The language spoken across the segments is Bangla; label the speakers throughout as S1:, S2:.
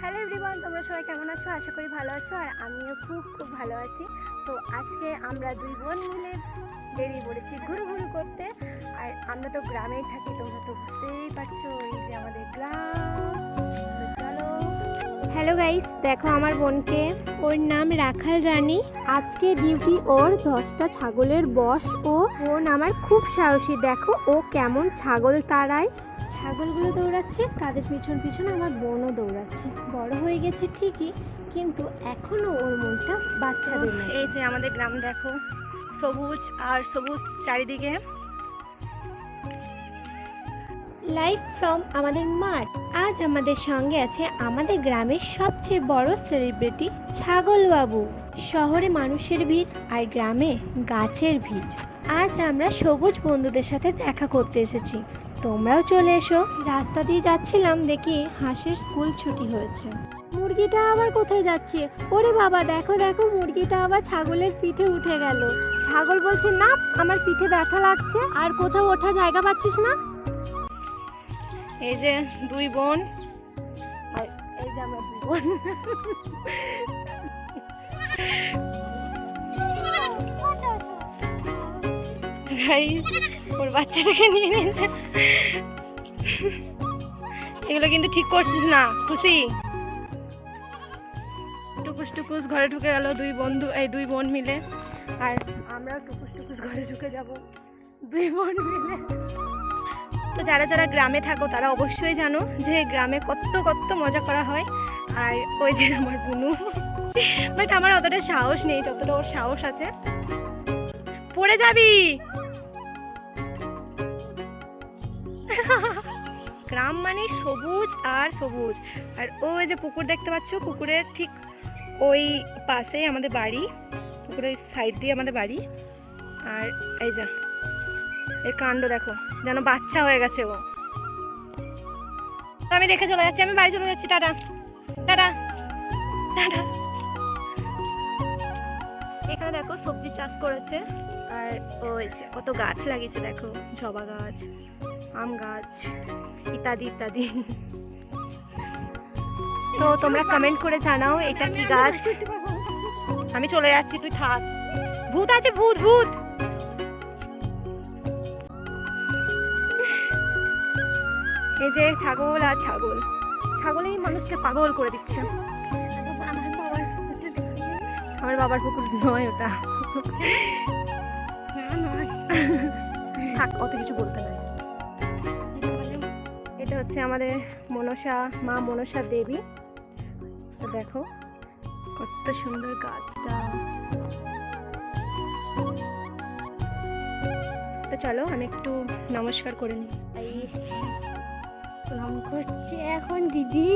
S1: হ্যালো এভরিওয়ান, তোমরা সবাই কেমন আছো? আশা করি ভালো আছো, আর আমিও খুব ভালো আছি। তো আজকে আমরা দুই বোন মিলে বেরিয়ে পড়েছি ঘুরু করতে। আর আমরা তো গ্রামেই থাকি, তোমরা তো বুঝতেই পারছো, এই যে আমাদের গ্রাম। তো চলো। হ্যালো গাইস, দেখো আমার বোনকে, ওর নাম রাখাল রানী। আজকে ডিউটি ওর 10টা ছাগলের বশ। ও বোন আমার খুব সাহসী, দেখো ও কেমন ছাগল তাড়ায়। ছাগলগুলো দৌড়াচ্ছে, তাদের পিছন পিছন আমার বোনও দৌড়াচ্ছে। বড় হয়ে গেছে ঠিকই, কিন্তু এখনো ওর মনটা বাচ্চাদের মতো। এই যে আমাদের গ্রাম দেখো, সবুজ আর সবুজ চারিদিকে। লাইভ ফ্রম আমাদের মাঠ। আজ আমাদের সঙ্গে আছে আমাদের গ্রামের সবচেয়ে বড় সেলিব্রিটি ছাগল বাবু। শহরে মানুষের ভিড় আর গ্রামে গাছের ভিড়। আজ আমরা সবুজ বন্ধুদের সাথে দেখা করতে এসেছি, তোমরাও চলে এসো। রাস্তা দিয়ে যাচ্ছিলাম, দেখি হাঁসের স্কুল ছুটি হয়েছে। মুরগিটা আবার কোথায় যাচ্ছে? ওরে বাবা, দেখো দেখো, মুরগিটা আবার ছাগলের পিঠে উঠে গেল। ছাগল বলছে, না আমার পিঠে ব্যথা লাগছে, আর কোথাও ওঠা জায়গা পাচ্ছিস না। এই যে দুই বোন, আর এই যে আমরা দুই বোন। গাইস, ওর বাচ্চাটাকে নিয়ে নিয়েছে। এগুলো কিন্তু ঠিক করছিস না, খুশি? টুকুস টুকুস ঘরে ঢুকে গেল দুই বোন মিলে, আর আমরাও টুকুস টুকুস ঘরে ঢুকে যাব দুই বোন মিলে। তো যারা যারা গ্রামে থাকো তারা অবশ্যই জানো যে গ্রামে কত মজা করা হয়। আর ওই যে আমার বুনু, বাট আমার অতটা সাহস নেই যতটা ওর সাহস আছে। পড়ে যাবি। গ্রাম মানে সবুজ আর সবুজ। আর ওই যে পুকুর দেখতে পাচ্ছ, পুকুরের ঠিক ওই পাশেই আমাদের বাড়ি, পুকুরের সাইড দিয়ে আমাদের বাড়ি। আর এই যে এর কাণ্ড দেখো, যেন বাচ্চা হয়ে গেছে ও। তো আমি রেখে চলে যাচ্ছি, আমি বাড়ি চলে যাচ্ছি। Tata tata tata. এখানে দেখো সবজি চাষ করেছে, আর ওই যে কত গাছ লাগিয়েছে দেখো, জবা গাছ, আম গাছ, ইত্যাদি ইত্যাদি। তো তোমরা কমেন্ট করে জানাও এটা কি গাছ। আমি চলে যাচ্ছি, তুই থাক। ভূত আছে, ভূত ভূত। এই যে ছাগল আর ছাগল, ছাগলেই মানুষকে পাগল করে দিচ্ছে। আমার বাবার পুকুর নয় ওটা, থাক, অত কিছু বলতে নাই। এটা হচ্ছে আমাদের মা মনসা দেবী। তো দেখো কত সুন্দর গাছটা। তো চলো আমি একটু নমস্কার করে নিই। প্রণাম করছে এখন দিদি।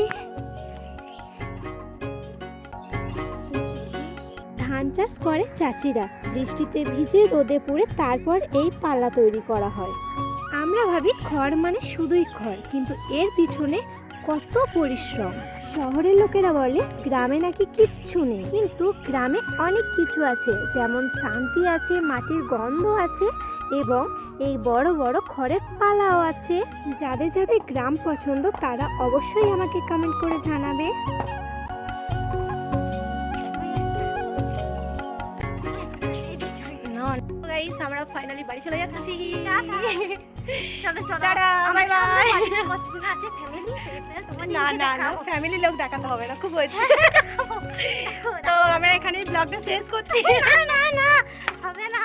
S1: ধান চাষ করে চাষিরা, বৃষ্টিতে ভিজে রোদে পড়ে তারপর এই পাল্লা তৈরি করা হয়। আমরা ভাবি খড় মানে শুধুই খড়, কিন্তু এর পিছনে কত পরিশ্রম। শহরের লোকেরা বলে গ্রামে নাকি কিচ্ছু নেই, কিন্তু গ্রামে অনেক কিছু আছে, যেমন শান্তি আছে, মাটির গন্ধ আছে, এবং এই বড় বড় খড়ের পালাও আছে। যাদের যাদের গ্রাম পছন্দ তারা অবশ্যই আমাকে কমেন্ট করে জানাবে। আমরা ফাইনালি বাড়ি চলে যাচ্ছি। চলো চলো, বাই বাই। না ফ্যামিলি লোক দেখাতে হবে না, খুব হয়েছে। তো আমরা এখানে ব্লগটা শেষ করছি। না হবে না।